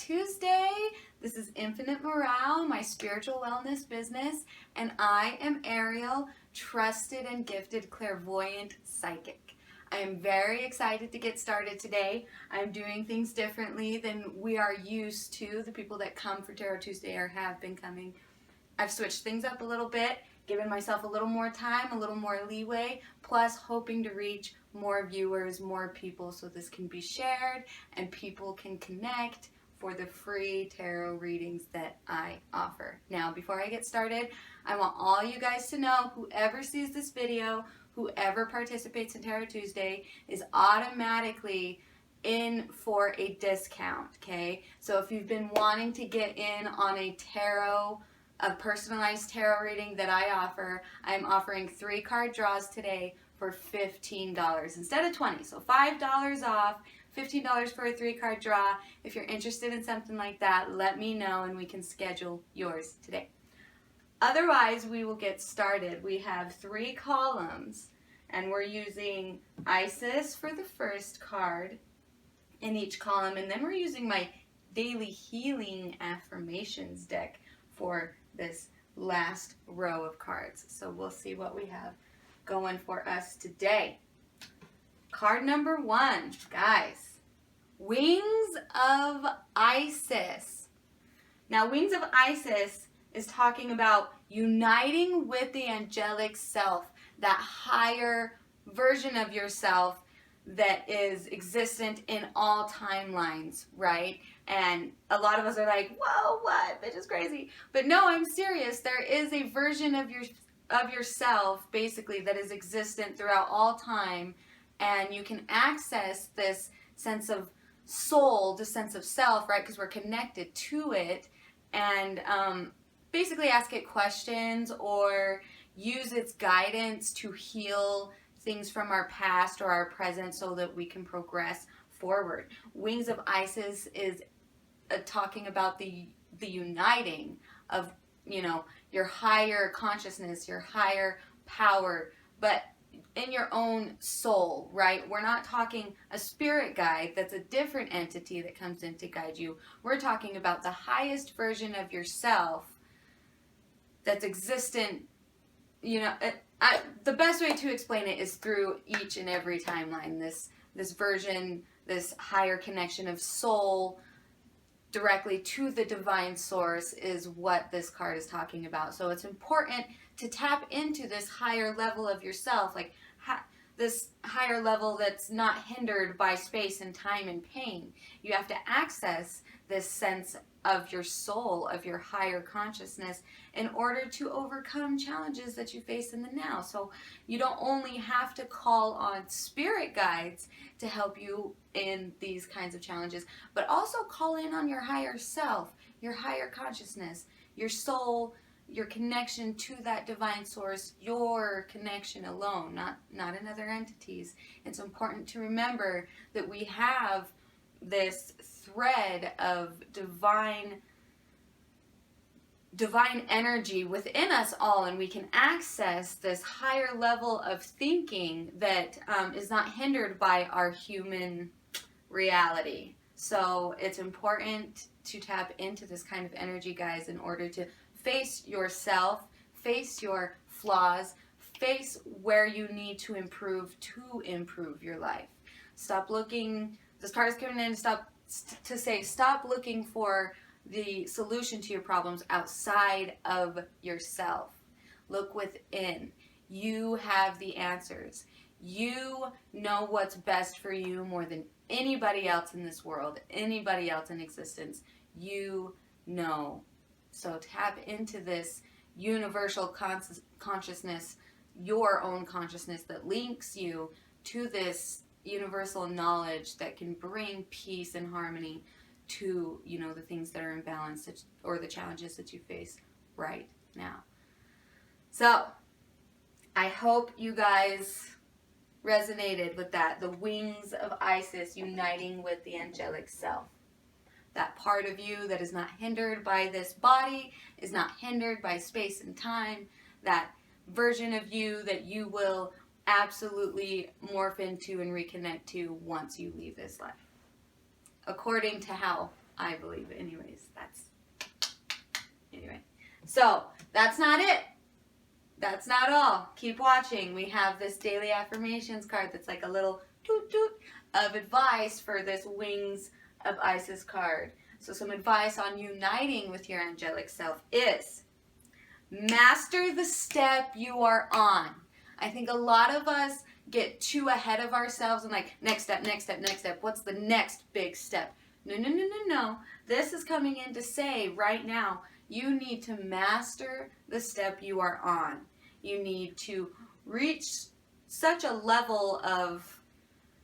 Tuesday. This is Infinite Morale, my spiritual wellness business, and I am Ariel, trusted and gifted clairvoyant psychic. I am very excited to get started today. I'm doing things differently than we are used to. The people that come for Tarot Tuesday or have been coming. I've switched things up a little bit, given myself a little more time, a little more leeway, plus hoping to reach more viewers, more people, so this can be shared and people can connect for the free tarot readings that I offer. Now, before I get started, I want all you guys to know, whoever sees this video, whoever participates in Tarot Tuesday is automatically in for a discount, okay? So if you've been wanting to get in on a personalized tarot reading that I offer, I'm offering 3 card draws today for $15 instead of $20. So $5 off, $15 for a 3 card draw. If you're interested in something like that, let me know and we can schedule yours today. Otherwise, we will get started. We have 3 columns and we're using Isis for the first card in each column, and then we're using my daily healing affirmations deck for this last row of cards. So we'll see what we have going for us today. Card number 1, guys, Wings of Isis. Now, Wings of Isis is talking about uniting with the angelic self, that higher version of yourself that is existent in all timelines, right? And a lot of us are like, whoa, what? Bitch is crazy. But no, I'm serious. There is a version of yourself, basically, that is existent throughout all time, and you can access this sense of soul, the sense of self, right? Because we're connected to it, and basically ask it questions or use its guidance to heal things from our past or our present so that we can progress forward. Wings of Isis is talking about the uniting of, you know, your higher consciousness, your higher power, but in your own soul, right? We're not talking a spirit guide that's a different entity that comes in to guide you. We're talking about the highest version of yourself that's existent. You know, the best way to explain it is through each and every timeline. This version, this higher connection of soul directly to the divine source is what this card is talking about. So it's important to tap into this higher level of yourself, like this higher level that's not hindered by space and time and pain. You have to access this sense of your soul, of your higher consciousness, in order to overcome challenges that you face in the now. So you don't only have to call on spirit guides to help you in these kinds of challenges, but also call in on your higher self, your higher consciousness, your soul, your connection to that divine source, your connection alone, not in other entities. It's important to remember that we have this thread of divine energy within us all, and we can access this higher level of thinking that is not hindered by our human reality. So it's important to tap into this kind of energy, guys, in order to face yourself, face your flaws, face where you need to improve your life. Stop looking. This card is coming in to say stop looking for the solution to your problems outside of yourself. Look within. You have the answers. You know what's best for you more than anybody else in this world, anybody else in existence. You know. So tap into this universal consciousness, your own consciousness that links you to this universal knowledge that can bring peace and harmony to, you know, the things that are imbalanced or the challenges that you face right now. So I hope you guys resonated with that. The Wings of Isis, uniting with the angelic self. That part of you that is not hindered by this body, is not hindered by space and time. That version of you that you will absolutely morph into and reconnect to once you leave this life. According to how I believe anyways. Anyway. So, that's not it. That's not all. Keep watching. We have this daily affirmations card that's like a little toot toot of advice for this Wings of Isis card. So some advice on uniting with your angelic self is master the step you are on. I think a lot of us get too ahead of ourselves and like, next step, next step, next step. What's the next big step? No, no, no, no, no. This is coming in to say right now, you need to master the step you are on. You need to reach such a level of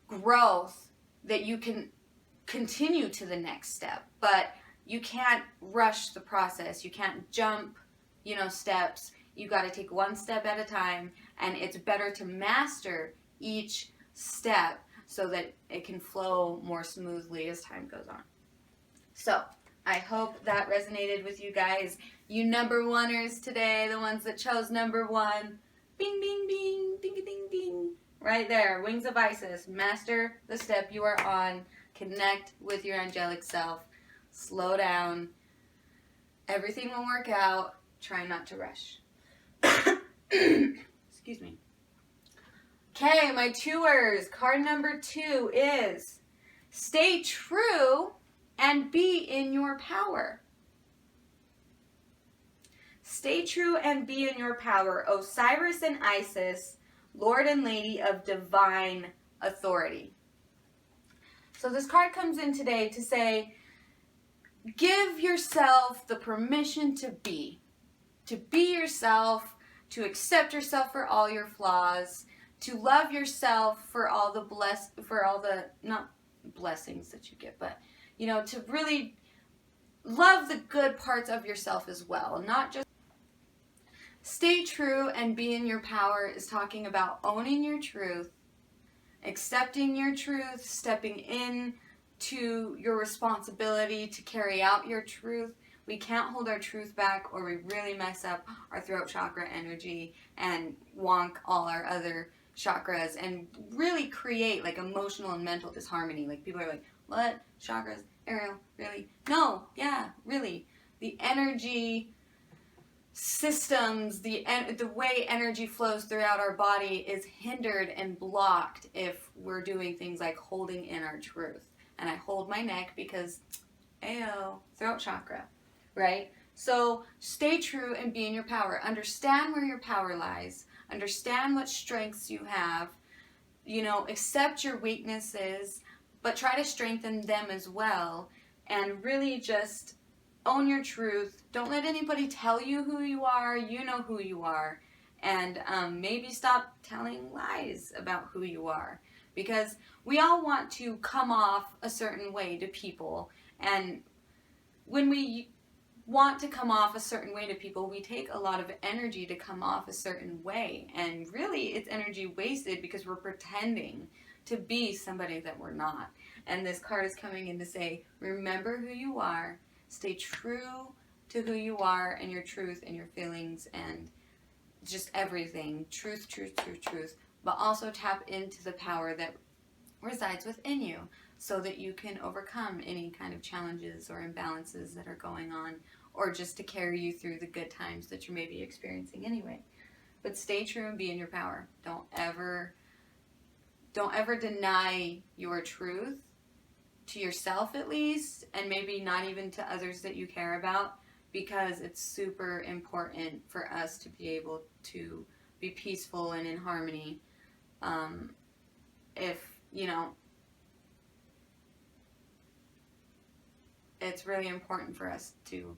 growth that you can continue to the next step. But you can't rush the process. You can't jump, steps. You got to take one step at a time, and it's better to master each step so that it can flow more smoothly as time goes on. So, I hope that resonated with you guys. You number oneers today, the ones that chose number one. Bing, bing, bing, ding, ding, ding. Right there, Wings of Isis. Master the step you are on. Connect with your angelic self. Slow down. Everything will work out. Try not to rush. Excuse me. Okay, my tours. Card number 2 is stay true and be in your power. Stay true and be in your power, Osiris and Isis, Lord and Lady of Divine Authority. So this card comes in today to say, give yourself the permission to be yourself, to accept yourself for all your flaws, to love yourself for all the not blessings that you get, but to really love the good parts of yourself as well, not just. Stay true and be in your power is talking about owning your truth, accepting your truth, stepping in to your responsibility to carry out your truth. We can't hold our truth back or we really mess up our throat chakra energy and wonk all our other chakras and really create like emotional and mental disharmony. Like people are like, what? Chakras? Ariel? Really? No. Yeah, really. The energy systems, the way energy flows throughout our body is hindered and blocked if we're doing things like holding in our truth. And I hold my neck because, ayo, throat chakra, right? So stay true and be in your power. Understand where your power lies. Understand what strengths you have. Accept your weaknesses, but try to strengthen them as well. And really just own your truth. Don't let anybody tell you who you are. You know who you are. And maybe stop telling lies about who you are. Because we all want to come off a certain way to people. And when we want to come off a certain way to people, we take a lot of energy to come off a certain way. And really, it's energy wasted because we're pretending to be somebody that we're not. And this card is coming in to say, remember who you are. Stay true to who you are and your truth and your feelings and just everything. Truth, truth, truth, truth. But also tap into the power that resides within you so that you can overcome any kind of challenges or imbalances that are going on, or just to carry you through the good times that you're maybe experiencing anyway. But stay true and be in your power. Don't ever deny your truth, to yourself at least, and maybe not even to others that you care about, because it's super important for us to be able to be peaceful and in harmony. It's really important for us to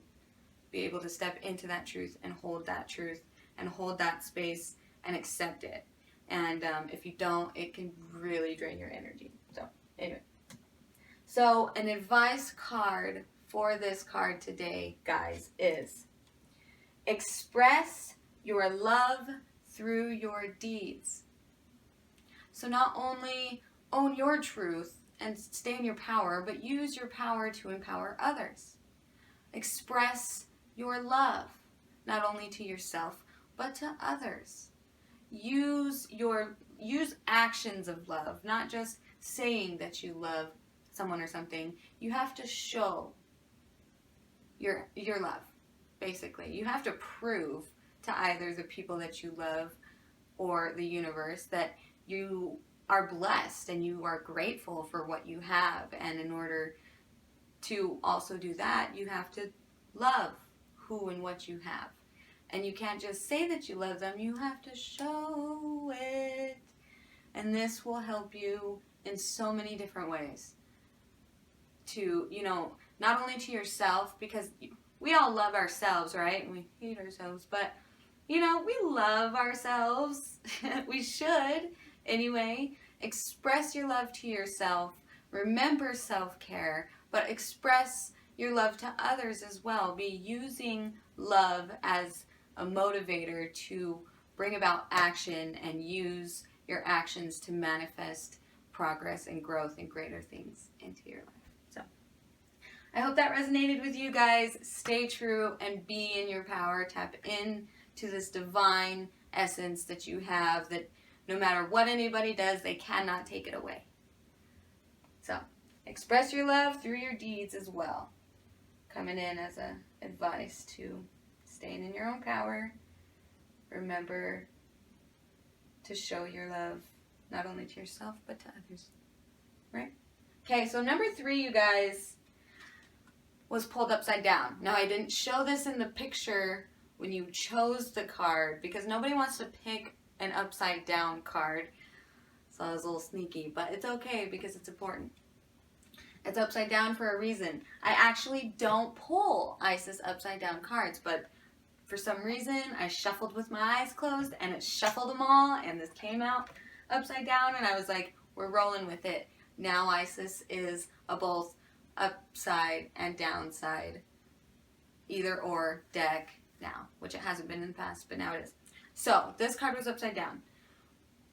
be able to step into that truth and hold that space and accept it. And if you don't, it can really drain your energy. So anyway. So an advice card for this card today, guys, is express your love through your deeds. So not only own your truth and stay in your power, but use your power to empower others. Express your love, not only to yourself, but to others. Use actions of love, not just saying that you love someone or something. You have to show your love, basically. You have to prove to either the people that you love or the universe that you are blessed and you are grateful for what you have. And in order to also do that, you have to love who and what you have. And you can't just say that you love them, you have to show it. And this will help you in so many different ways. To, not only to yourself, because we all love ourselves, right? We hate ourselves, but, we love ourselves. We should, anyway. Express your love to yourself. Remember self-care, but express your love to others as well. Be using love as a motivator to bring about action and use your actions to manifest progress and growth and greater things into your life. So I hope that resonated with you guys. Stay true and be in your power. Tap into this divine essence that you have, that no matter what anybody does, they cannot take it away. So express your love through your deeds as well. Coming in as a advice to staying in your own power. Remember to show your love not only to yourself but to others. Right? Okay, so number 3, you guys, was pulled upside down. Now, I didn't show this in the picture when you chose the card because nobody wants to pick an upside down card. So I was a little sneaky, but it's okay because it's important. It's upside down for a reason. I actually don't pull Isis upside down cards, but for some reason I shuffled with my eyes closed and it shuffled them all and this came out upside down and I was like, we're rolling with it. Now Isis is a both upside and downside either or deck now, which it hasn't been in the past, but now it is. So this card was upside down.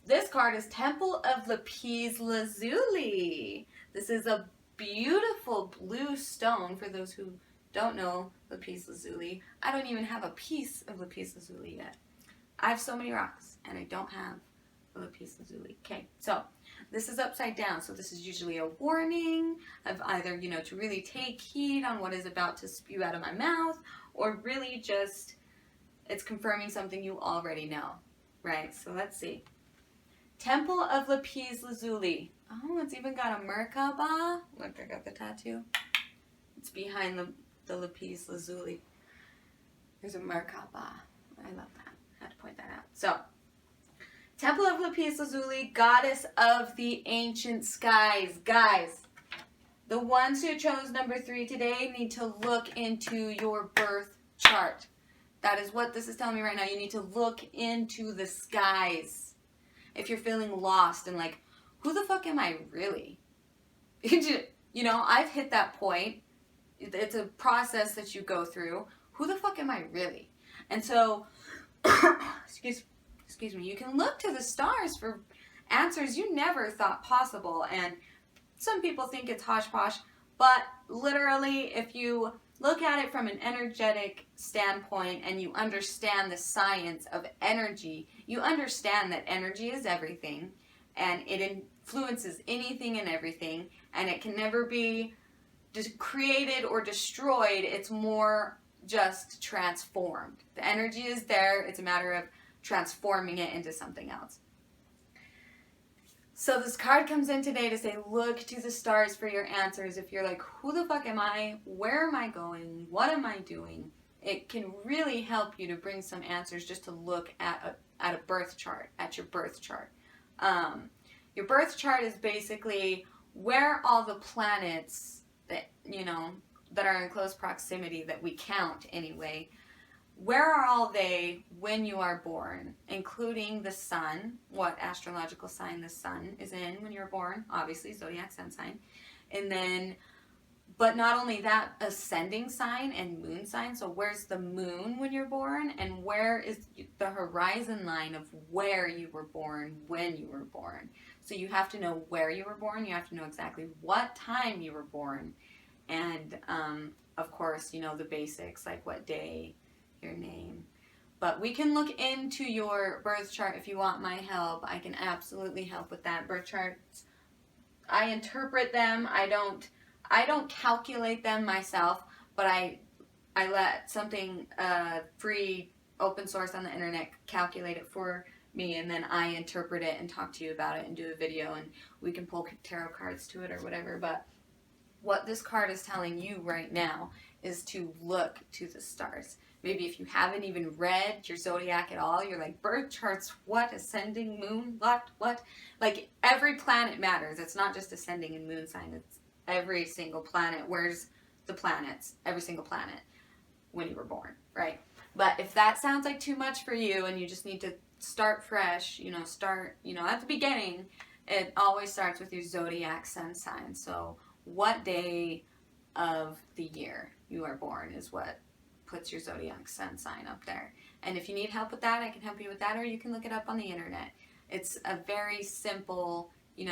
This card is Temple of Lapis Lazuli. This is a beautiful blue stone. For those who don't know Lapis Lazuli, I don't even have a piece of Lapis Lazuli yet. I have so many rocks and I don't have a Lapis Lazuli. Okay, so this is upside down. So this is usually a warning of either, to really take heed on what is about to spew out of my mouth, or really just it's confirming something you already know, right? So let's see. Temple of Lapis Lazuli. Oh, it's even got a Merkaba. Look, I got the tattoo. It's behind the Lapis Lazuli. There's a Merkaba. I love that. I had to point that out. So, Temple of Lapis Lazuli, goddess of the ancient skies. Guys, the ones who chose number 3 today need to look into your birth chart. That is what this is telling me right now. You need to look into the skies. If you're feeling lost and like, who the fuck am I really? I've hit that point. It's a process that you go through. Who the fuck am I really? And so, excuse me, you can look to the stars for answers you never thought possible. And some people think it's hodgepodge, but literally, if you look at it from an energetic standpoint and you understand the science of energy, you understand that energy is everything and it influences anything and everything, and it can never be created or destroyed. It's more just transformed. The energy is there. It's a matter of transforming it into something else. So this card comes in today to say, look to the stars for your answers. If you're like, who the fuck am I? Where am I going? What am I doing? It can really help you to bring some answers just to look at a birth chart, at your birth chart. Your birth chart is basically where all the planets that, that are in close proximity, that we count anyway, where are all they when you are born, including the sun, what astrological sign the sun is in when you're born, obviously, zodiac sun sign. And then, but not only that, ascending sign and moon sign. So where's the moon when you're born, and where is the horizon line of where you were born when you were born. So you have to know where you were born, you have to know exactly what time you were born, and of course, the basics, like what day, your name. But we can look into your birth chart if you want my help. I can absolutely help with that. Birth charts, I interpret them. I don't calculate them myself, but I I let something free, open source on the internet calculate it for me, and then I interpret it and talk to you about it and do a video, and we can pull tarot cards to it or whatever. But what this card is telling you right now is to look to the stars. Maybe if you haven't even read your zodiac at all, you're like, birth charts, what? Ascending, moon, what? Like, every planet matters. It's not just ascending and moon sign. It's every single planet. Where's the planets? Every single planet when you were born, right? But if that sounds like too much for you and you just need to start fresh, start, at the beginning, it always starts with your zodiac sun sign. So what day of the year you are born is what puts your zodiac sun sign up there. And if you need help with that, I can help you with that, or you can look it up on the internet. It's a very simple, it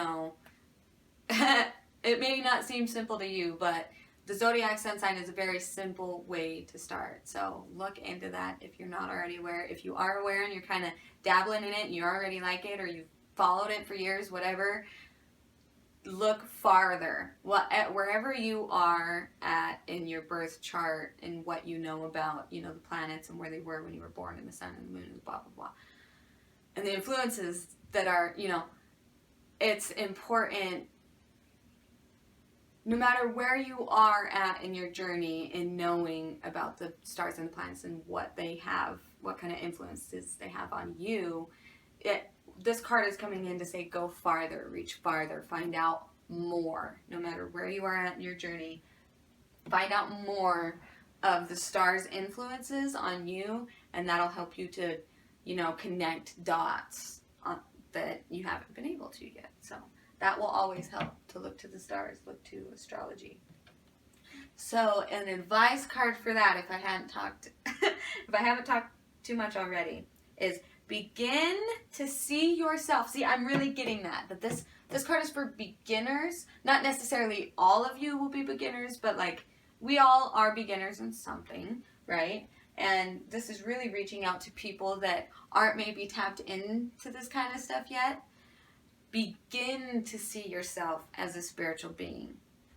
may not seem simple to you, but the zodiac sun sign is a very simple way to start. So look into that if you're not already aware. If you are aware and you're kind of dabbling in it and you already like it, or you've followed it for years, whatever, look farther. Wherever you are at in your birth chart and what you know about, the planets and where they were when you were born, and the sun and the moon and blah, blah, blah. And the influences that are, it's important, no matter where you are at in your journey, in knowing about the stars and the planets and what they have, what kind of influences they have on you. This card is coming in to say go farther, reach farther, find out more. No matter where you are at in your journey, find out more of the stars' influences on you, and that'll help you to, connect dots that you haven't been able to yet. So that will always help, to look to the stars, look to astrology. So an advice card for that, if I haven't talked too much already, is begin to see yourself. See, I'm really getting that this card is for beginners. Not necessarily all of you will be beginners, but like, we all are beginners in something, right? And this is really reaching out to people that aren't maybe tapped into this kind of stuff yet. Begin to see yourself as a spiritual being.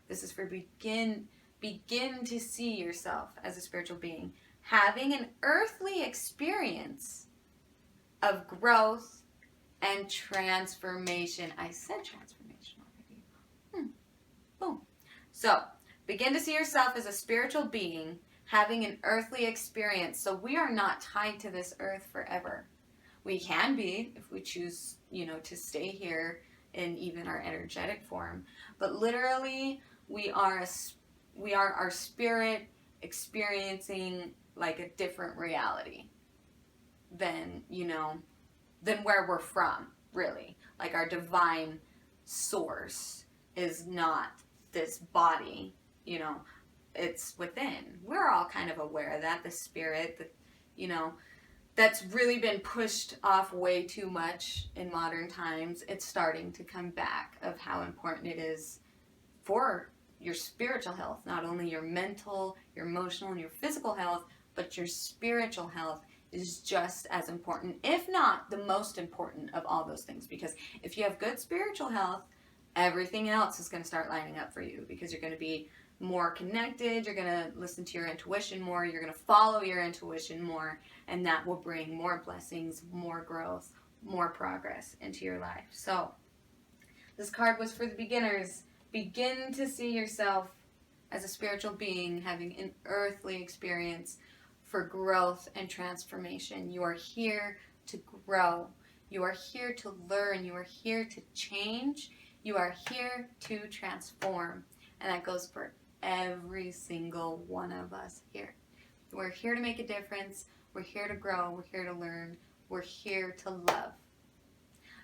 This is for begin to see yourself as a spiritual being, having an earthly experience of growth and transformation. I said transformation already. Boom. So, begin to see yourself as a spiritual being, having an earthly experience. So we are not tied to this earth forever. We can be if we choose, to stay here in even our energetic form. But literally, we are our spirit experiencing like a different reality than where we're from, really. Like, our divine source is not this body, it's within. We're all kind of aware of that, the spirit, that's really been pushed off way too much in modern times. It's starting to come back, of how important it is for your spiritual health, not only your mental, your emotional, and your physical health, but your spiritual health is just as important, if not the most important of all those things. Because if you have good spiritual health, everything else is going to start lining up for you, because you're going to be more connected, you're going to listen to your intuition more, you're going to follow your intuition more, and that will bring more blessings, more growth, more progress into your life. So this card was for the beginners. Begin to see yourself as a spiritual being, having an earthly experience for growth and transformation. You are here to grow. You are here to learn. You are here to change. You are here to transform. And that goes for every single one of us here. We're here to make a difference. We're here to grow. We're here to learn. We're here to love.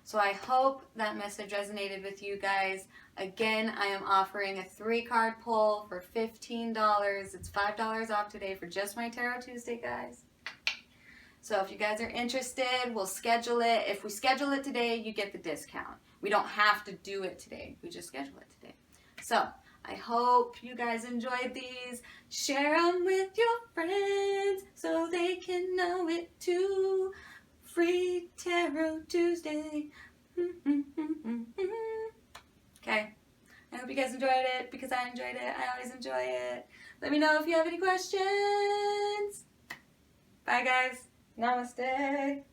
So I hope that message resonated with you guys. Again, I am offering a 3-card pull for $15. It's $5 off today for just my Tarot Tuesday, guys. So if you guys are interested, we'll schedule it. If we schedule it today, you get the discount. We don't have to do it today. We just schedule it today. So I hope you guys enjoyed these. Share them with your friends so they can know it too. Free Tarot Tuesday. Okay. I hope you you guys enjoyed it because I enjoyed it. I always enjoy it. Let me know if you have any questions. Bye, guys. Namaste.